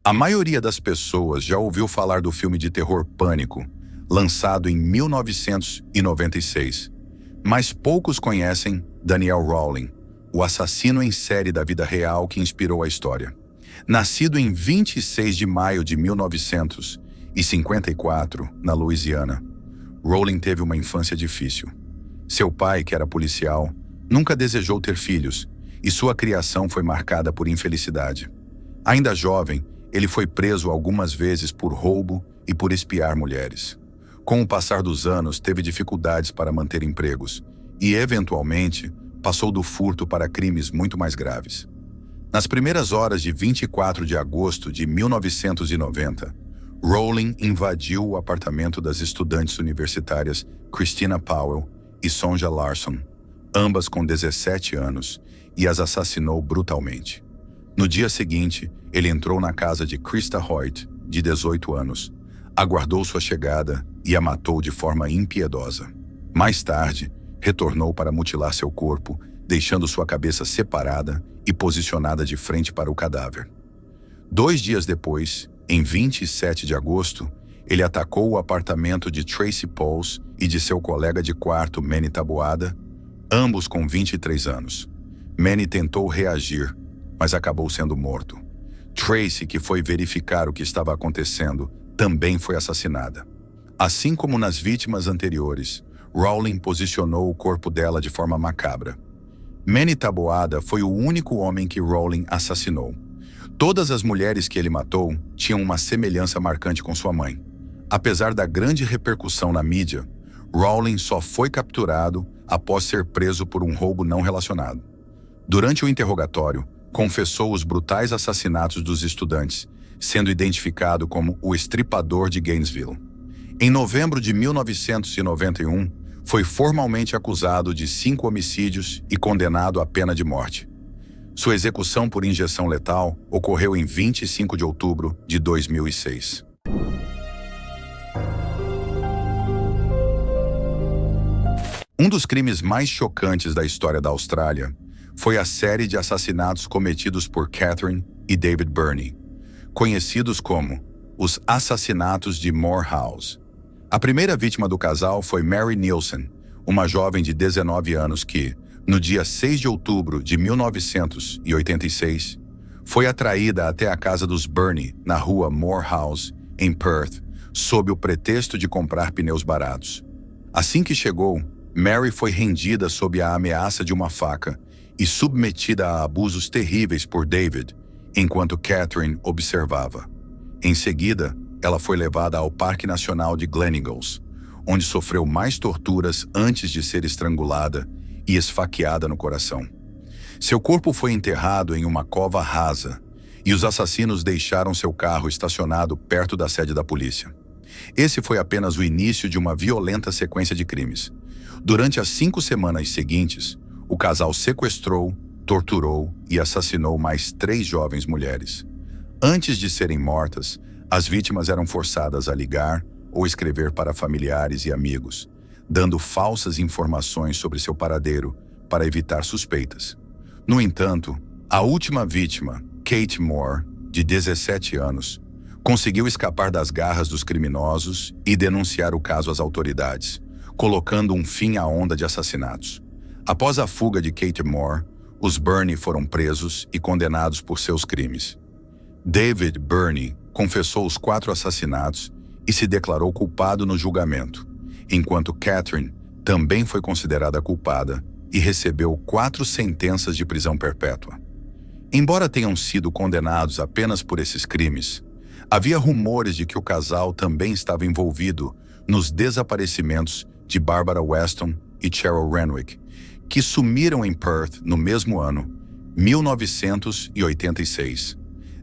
A maioria das pessoas já ouviu falar do filme de terror Pânico, lançado em 1996. Mas poucos conhecem Daniel Rowling, o assassino em série da vida real que inspirou a história. Nascido em 26 de maio de 1954, na Louisiana, Rowling teve uma infância difícil. Seu pai, que era policial, nunca desejou ter filhos, e sua criação foi marcada por infelicidade. Ainda jovem, ele foi preso algumas vezes por roubo e por espiar mulheres. Com o passar dos anos, teve dificuldades para manter empregos e, eventualmente, passou do furto para crimes muito mais graves. Nas primeiras horas de 24 de agosto de 1990, Rowling invadiu o apartamento das estudantes universitárias Christina Powell e Sonja Larson, ambas com 17 anos, e as assassinou brutalmente. No dia seguinte, ele entrou na casa de Krista Hoyt, de 18 anos, aguardou sua chegada e a matou de forma impiedosa. Mais tarde, retornou para mutilar seu corpo, deixando sua cabeça separada e posicionada de frente para o cadáver. 2 dias depois, em 27 de agosto, ele atacou o apartamento de Tracy Pauls e de seu colega de quarto, Manny Taboada, ambos com 23 anos. Manny tentou reagir, mas acabou sendo morto. Tracy, que foi verificar o que estava acontecendo, também foi assassinada. Assim como nas vítimas anteriores, Rowling posicionou o corpo dela de forma macabra. Manny Taboada foi o único homem que Rowling assassinou. Todas as mulheres que ele matou tinham uma semelhança marcante com sua mãe. Apesar da grande repercussão na mídia, Rowling só foi capturado após ser preso por um roubo não relacionado. Durante o interrogatório, confessou os brutais assassinatos dos estudantes, sendo identificado como o estripador de Gainesville. Em novembro de 1991, foi formalmente acusado de 5 homicídios e condenado à pena de morte. Sua execução por injeção letal ocorreu em 25 de outubro de 2006. Um dos crimes mais chocantes da história da Austrália foi a série de assassinatos cometidos por Catherine e David Burney, conhecidos como os Assassinatos de Moorhouse. A primeira vítima do casal foi Mary Nielsen, uma jovem de 19 anos que, no dia 6 de outubro de 1986, foi atraída até a casa dos Burney, na rua Moorhouse, em Perth, sob o pretexto de comprar pneus baratos. Assim que chegou, Mary foi rendida sob a ameaça de uma faca e submetida a abusos terríveis por David, enquanto Catherine observava. Em seguida, ela foi levada ao Parque Nacional de Gleneagles, onde sofreu mais torturas antes de ser estrangulada e esfaqueada no coração. Seu corpo foi enterrado em uma cova rasa e os assassinos deixaram seu carro estacionado perto da sede da polícia. Esse foi apenas o início de uma violenta sequência de crimes. Durante as 5 semanas seguintes, o casal sequestrou, torturou e assassinou mais 3 jovens mulheres. Antes de serem mortas, as vítimas eram forçadas a ligar ou escrever para familiares e amigos, dando falsas informações sobre seu paradeiro para evitar suspeitas. No entanto, a última vítima, Kate Moore, de 17 anos, conseguiu escapar das garras dos criminosos e denunciar o caso às autoridades, colocando um fim à onda de assassinatos. Após a fuga de Kate Moore, os Burney foram presos e condenados por seus crimes. David Burney confessou os 4 assassinatos e se declarou culpado no julgamento, enquanto Catherine também foi considerada culpada e recebeu 4 sentenças de prisão perpétua. Embora tenham sido condenados apenas por esses crimes, havia rumores de que o casal também estava envolvido nos desaparecimentos de Barbara Weston e Cheryl Renwick, que sumiram em Perth no mesmo ano, 1986.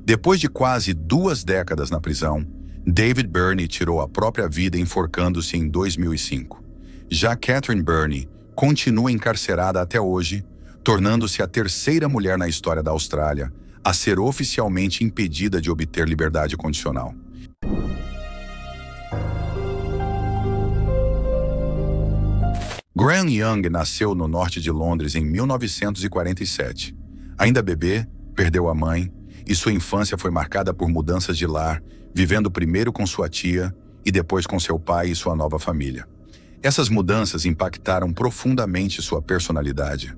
Depois de quase 2 décadas na prisão, David Burney tirou a própria vida enforcando-se em 2005. Já Catherine Burney continua encarcerada até hoje, tornando-se a 3ª mulher na história da Austrália a ser oficialmente impedida de obter liberdade condicional. Graham Young nasceu no norte de Londres em 1947. Ainda bebê, perdeu a mãe e sua infância foi marcada por mudanças de lar, vivendo primeiro com sua tia e depois com seu pai e sua nova família. Essas mudanças impactaram profundamente sua personalidade,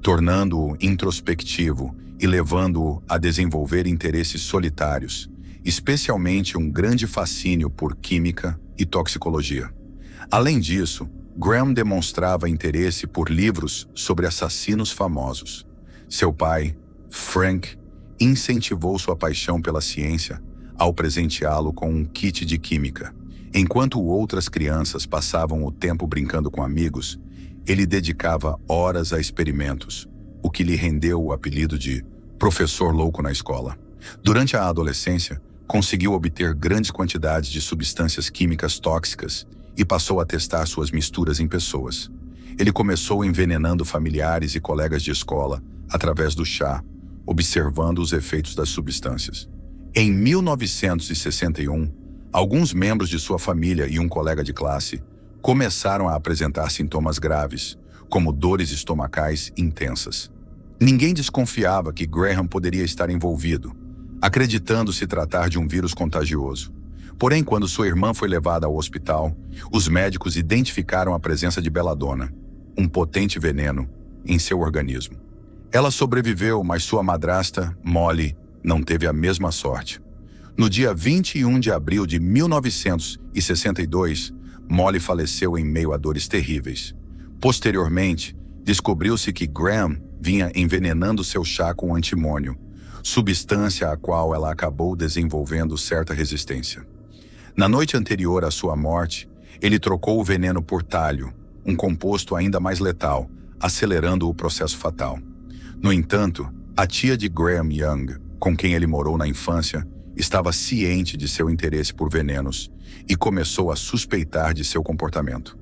tornando-o introspectivo e levando-o a desenvolver interesses solitários, especialmente um grande fascínio por química e toxicologia. Além disso, Graham demonstrava interesse por livros sobre assassinos famosos. Seu pai, Frank, incentivou sua paixão pela ciência ao presenteá-lo com um kit de química. Enquanto outras crianças passavam o tempo brincando com amigos, ele dedicava horas a experimentos, o que lhe rendeu o apelido de professor louco na escola. Durante a adolescência, conseguiu obter grandes quantidades de substâncias químicas tóxicas e passou a testar suas misturas em pessoas. Ele começou envenenando familiares e colegas de escola através do chá, observando os efeitos das substâncias. Em 1961, alguns membros de sua família e um colega de classe começaram a apresentar sintomas graves, como dores estomacais intensas. Ninguém desconfiava que Graham poderia estar envolvido, acreditando se tratar de um vírus contagioso. Porém, quando sua irmã foi levada ao hospital, os médicos identificaram a presença de beladona, um potente veneno, em seu organismo. Ela sobreviveu, mas sua madrasta, Molly, não teve a mesma sorte. No dia 21 de abril de 1962, Molly faleceu em meio a dores terríveis. Posteriormente, descobriu-se que Graham vinha envenenando seu chá com antimônio, substância à qual ela acabou desenvolvendo certa resistência. Na noite anterior à sua morte, ele trocou o veneno por talho, um composto ainda mais letal, acelerando o processo fatal. No entanto, a tia de Graham Young, com quem ele morou na infância, estava ciente de seu interesse por venenos e começou a suspeitar de seu comportamento.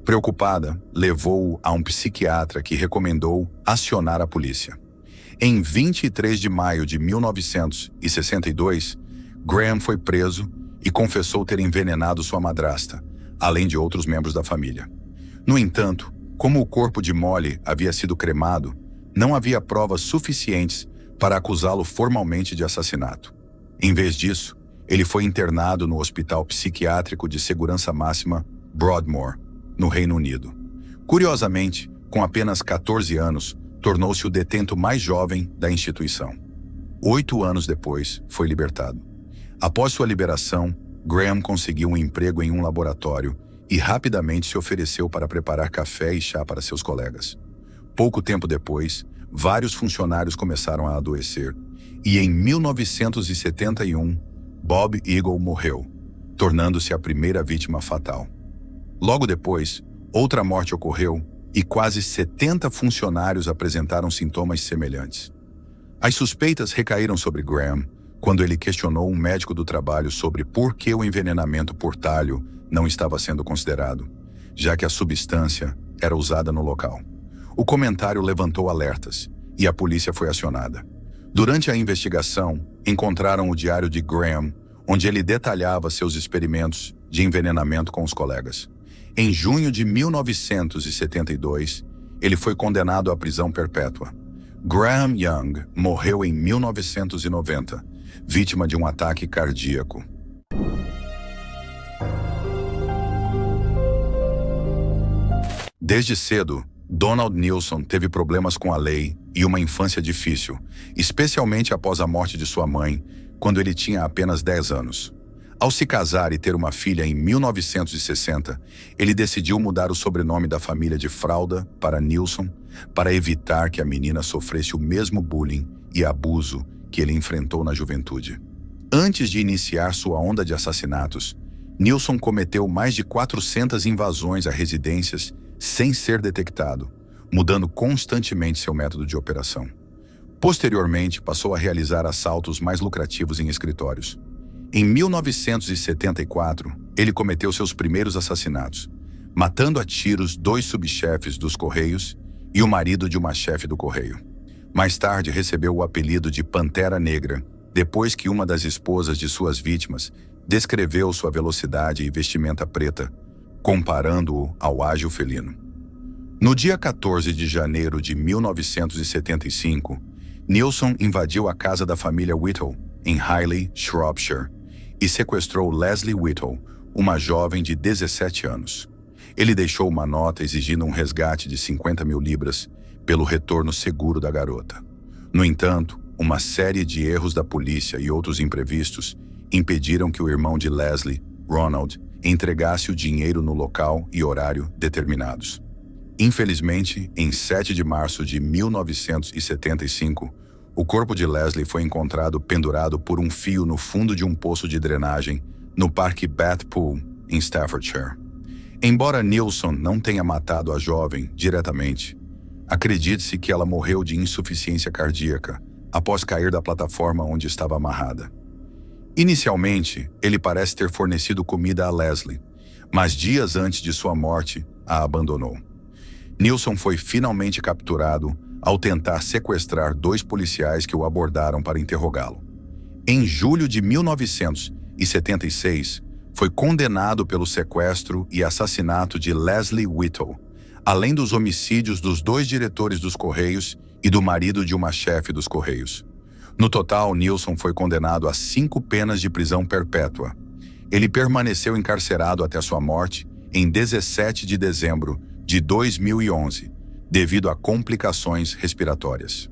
Preocupada, levou-o a um psiquiatra que recomendou acionar a polícia. Em 23 de maio de 1962, Graham foi preso e confessou ter envenenado sua madrasta, além de outros membros da família. No entanto, como o corpo de Molly havia sido cremado, não havia provas suficientes para acusá-lo formalmente de assassinato. Em vez disso, ele foi internado no Hospital Psiquiátrico de Segurança Máxima Broadmoor, no Reino Unido. Curiosamente, com apenas 14 anos, tornou-se o detento mais jovem da instituição. 8 anos depois, foi libertado. Após sua liberação, Graham conseguiu um emprego em um laboratório e rapidamente se ofereceu para preparar café e chá para seus colegas. Pouco tempo depois, vários funcionários começaram a adoecer e em 1971, Bob Eagle morreu, tornando-se a primeira vítima fatal. Logo depois, outra morte ocorreu e quase 70 funcionários apresentaram sintomas semelhantes. As suspeitas recaíram sobre Graham quando ele questionou um médico do trabalho sobre por que o envenenamento por talho não estava sendo considerado, já que a substância era usada no local. O comentário levantou alertas e a polícia foi acionada. Durante a investigação, encontraram o diário de Graham, onde ele detalhava seus experimentos de envenenamento com os colegas. Em junho de 1972, ele foi condenado à prisão perpétua. Graham Young morreu em 1990, vítima de um ataque cardíaco. Desde cedo, Donald Nilson teve problemas com a lei e uma infância difícil, especialmente após a morte de sua mãe, quando ele tinha apenas 10 anos. Ao se casar e ter uma filha em 1960, ele decidiu mudar o sobrenome da família de Fralda para Nilson para evitar que a menina sofresse o mesmo bullying e abuso que ele enfrentou na juventude. Antes de iniciar sua onda de assassinatos, Nilson cometeu mais de 400 invasões a residências sem ser detectado, mudando constantemente seu método de operação. Posteriormente, passou a realizar assaltos mais lucrativos em escritórios. Em 1974, ele cometeu seus primeiros assassinatos, matando a tiros 2 subchefes dos Correios e o marido de uma chefe do Correio. Mais tarde, recebeu o apelido de Pantera Negra, depois que uma das esposas de suas vítimas descreveu sua velocidade e vestimenta preta, comparando-o ao ágil felino. No dia 14 de janeiro de 1975, Nilson invadiu a casa da família Whittle, em Highley, Shropshire, e sequestrou Leslie Whittle, uma jovem de 17 anos. Ele deixou uma nota exigindo um resgate de 50 mil libras pelo retorno seguro da garota. No entanto, uma série de erros da polícia e outros imprevistos impediram que o irmão de Leslie, Ronald, entregasse o dinheiro no local e horário determinados. Infelizmente, em 7 de março de 1975, o corpo de Leslie foi encontrado pendurado por um fio no fundo de um poço de drenagem no Parque Bath Pool, em Staffordshire. Embora Nilson não tenha matado a jovem diretamente, acredite-se que ela morreu de insuficiência cardíaca após cair da plataforma onde estava amarrada. Inicialmente, ele parece ter fornecido comida a Leslie, mas dias antes de sua morte, a abandonou. Nilson foi finalmente capturado ao tentar sequestrar 2 policiais que o abordaram para interrogá-lo. Em julho de 1976, foi condenado pelo sequestro e assassinato de Leslie Whittle, além dos homicídios dos 2 diretores dos Correios e do marido de uma chefe dos Correios. No total, Nilson foi condenado a 5 penas de prisão perpétua. Ele permaneceu encarcerado até sua morte em 17 de dezembro de 2011, devido a complicações respiratórias.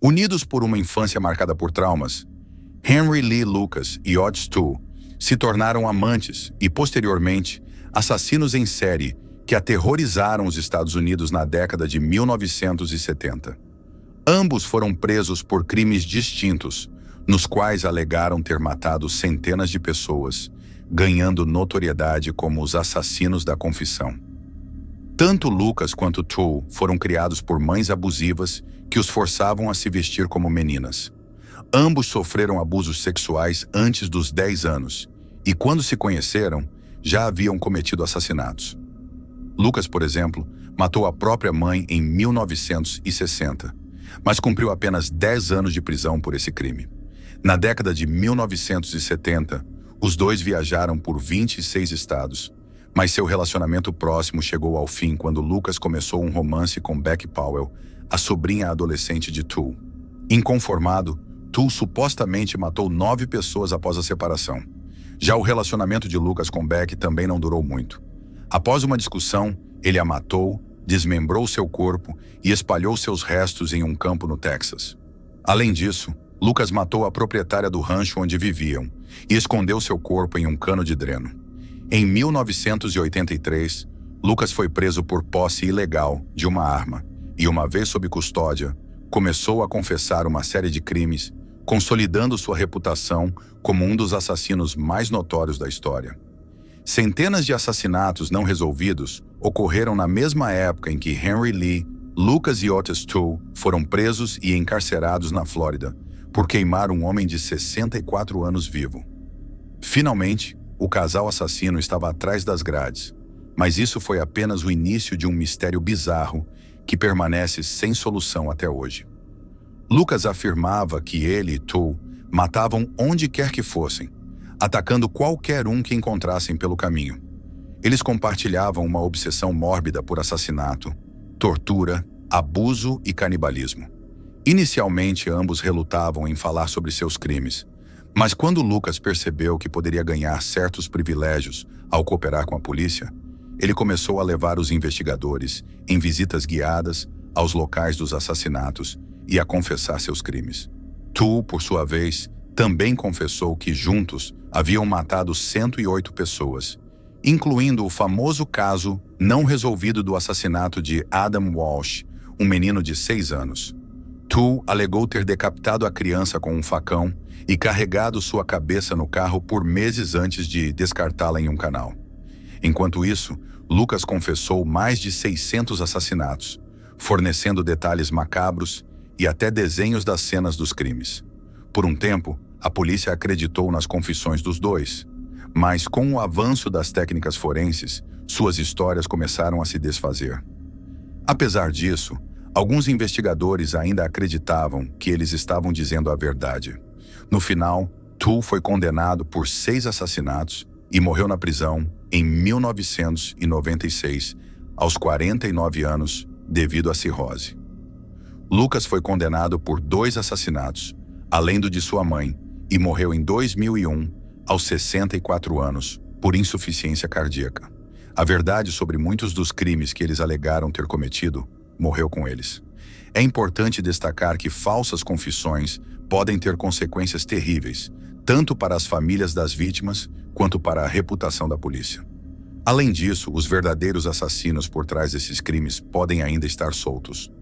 Unidos por uma infância marcada por traumas, Henry Lee Lucas e Otis Toole se tornaram amantes e, posteriormente, assassinos em série que aterrorizaram os Estados Unidos na década de 1970. Ambos foram presos por crimes distintos, nos quais alegaram ter matado centenas de pessoas, ganhando notoriedade como os assassinos da confissão. Tanto Lucas quanto Toole foram criados por mães abusivas que os forçavam a se vestir como meninas. Ambos sofreram abusos sexuais antes dos 10 anos e, quando se conheceram, já haviam cometido assassinatos. Lucas, por exemplo, matou a própria mãe em 1960, mas cumpriu apenas 10 anos de prisão por esse crime. Na década de 1970, os dois viajaram por 26 estados, mas seu relacionamento próximo chegou ao fim quando Lucas começou um romance com Becky Powell, a sobrinha adolescente de Toole. Inconformado, Toole supostamente matou 9 pessoas após a separação. Já o relacionamento de Lucas com Becky também não durou muito. Após uma discussão, ele a matou, desmembrou seu corpo e espalhou seus restos em um campo no Texas. Além disso, Lucas matou a proprietária do rancho onde viviam e escondeu seu corpo em um cano de dreno. Em 1983, Lucas foi preso por posse ilegal de uma arma e, uma vez sob custódia, começou a confessar uma série de crimes, consolidando sua reputação como um dos assassinos mais notórios da história. Centenas de assassinatos não resolvidos ocorreram na mesma época em que Henry Lee, Lucas e Otis Toole foram presos e encarcerados na Flórida por queimar um homem de 64 anos vivo. Finalmente, o casal assassino estava atrás das grades, mas isso foi apenas o início de um mistério bizarro que permanece sem solução até hoje. Lucas afirmava que ele e Toole matavam onde quer que fossem, atacando qualquer um que encontrassem pelo caminho. Eles compartilhavam uma obsessão mórbida por assassinato, tortura, abuso e canibalismo. Inicialmente, ambos relutavam em falar sobre seus crimes, mas quando Lucas percebeu que poderia ganhar certos privilégios ao cooperar com a polícia, ele começou a levar os investigadores em visitas guiadas aos locais dos assassinatos e a confessar seus crimes. Toole, por sua vez, também confessou que juntos haviam matado 108 pessoas, incluindo o famoso caso não resolvido do assassinato de Adam Walsh, um menino de 6 anos. Toole alegou ter decapitado a criança com um facão e carregado sua cabeça no carro por meses antes de descartá-la em um canal. Enquanto isso, Lucas confessou mais de 600 assassinatos, fornecendo detalhes macabros e até desenhos das cenas dos crimes. Por um tempo, a polícia acreditou nas confissões dos dois, mas com o avanço das técnicas forenses, suas histórias começaram a se desfazer. Apesar disso, alguns investigadores ainda acreditavam que eles estavam dizendo a verdade. No final, Toole foi condenado por 6 assassinatos e morreu na prisão em 1996, aos 49 anos, devido à cirrose. Lucas foi condenado por 2 assassinatos, além do de sua mãe, e morreu em 2001, aos 64 anos, por insuficiência cardíaca. A verdade sobre muitos dos crimes que eles alegaram ter cometido morreu com eles. É importante destacar que falsas confissões podem ter consequências terríveis, tanto para as famílias das vítimas quanto para a reputação da polícia. Além disso, os verdadeiros assassinos por trás desses crimes podem ainda estar soltos.